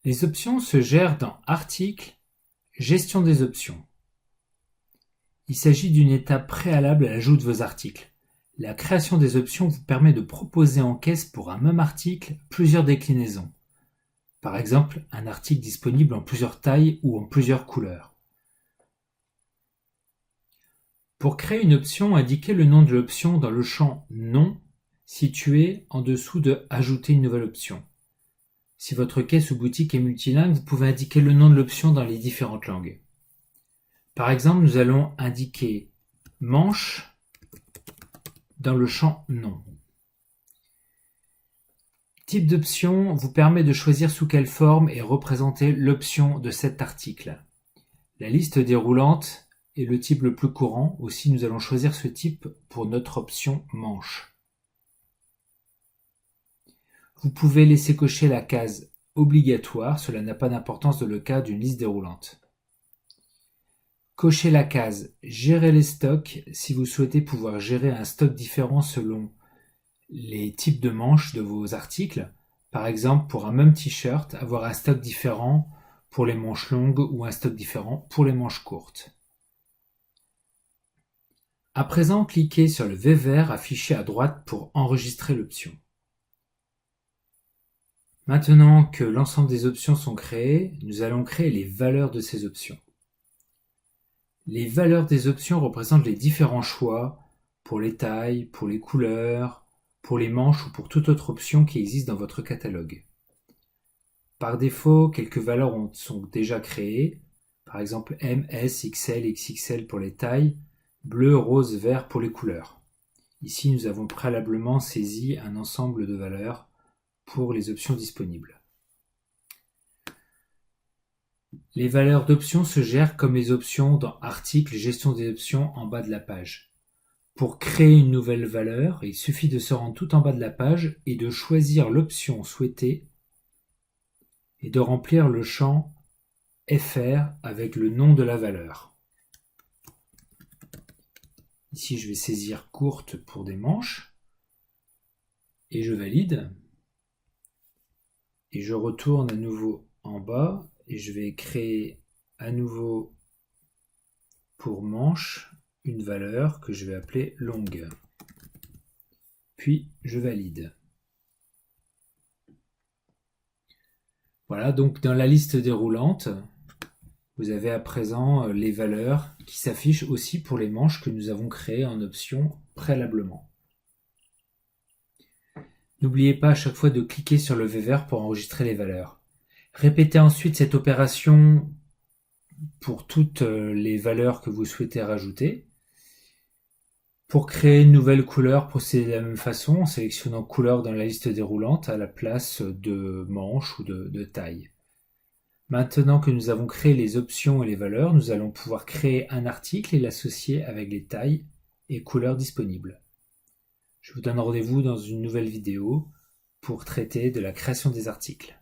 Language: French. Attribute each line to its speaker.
Speaker 1: Les options se gèrent dans Articles, Gestion des options. Il s'agit d'une étape préalable à l'ajout de vos articles. La création des options vous permet de proposer en caisse pour un même article plusieurs déclinaisons. Par exemple, un article disponible en plusieurs tailles ou en plusieurs couleurs. Pour créer une option, indiquez le nom de l'option dans le champ Nom situé en dessous de Ajouter une nouvelle option. Si votre caisse ou boutique est multilingue, vous pouvez indiquer le nom de l'option dans les différentes langues. Par exemple, nous allons indiquer manche dans le champ Nom. Type d'option vous permet de choisir sous quelle forme est représentée l'option de cet article. La liste déroulante est le type le plus courant, aussi nous allons choisir ce type pour notre option manche. Vous pouvez laisser cocher la case obligatoire, cela n'a pas d'importance dans le cas d'une liste déroulante. Cochez la case Gérer les stocks si vous souhaitez pouvoir gérer un stock différent selon les types de manches de vos articles. Par exemple, pour un même t-shirt, avoir un stock différent pour les manches longues ou un stock différent pour les manches courtes. À présent, cliquez sur le V vert affiché à droite pour enregistrer l'option. Maintenant que l'ensemble des options sont créées, nous allons créer les valeurs de ces options. Les valeurs des options représentent les différents choix pour les tailles, pour les couleurs, pour les manches ou pour toute autre option qui existe dans votre catalogue. Par défaut, quelques valeurs sont déjà créées, par exemple M, S, XL, XXL pour les tailles, bleu, rose, vert pour les couleurs. Ici, nous avons préalablement saisi un ensemble de valeurs pour les options disponibles. Les valeurs d'options se gèrent comme les options dans Articles, Gestion des options en bas de la page. Pour créer une nouvelle valeur, il suffit de se rendre tout en bas de la page et de choisir l'option souhaitée et de remplir le champ FR avec le nom de la valeur. Ici, je vais saisir courte pour des manches et je valide. Et je retourne à nouveau en bas et je vais créer à nouveau pour manche une valeur que je vais appeler longue. Puis je valide. Voilà, donc dans la liste déroulante, vous avez à présent les valeurs qui s'affichent aussi pour les manches que nous avons créées en option préalablement. N'oubliez pas à chaque fois de cliquer sur le V vert pour enregistrer les valeurs. Répétez ensuite cette opération pour toutes les valeurs que vous souhaitez rajouter. Pour créer une nouvelle couleur, procédez de la même façon en sélectionnant couleur dans la liste déroulante à la place de manche ou de taille. Maintenant que nous avons créé les options et les valeurs, nous allons pouvoir créer un article et l'associer avec les tailles et couleurs disponibles. Je vous donne rendez-vous dans une nouvelle vidéo pour traiter de la création des articles.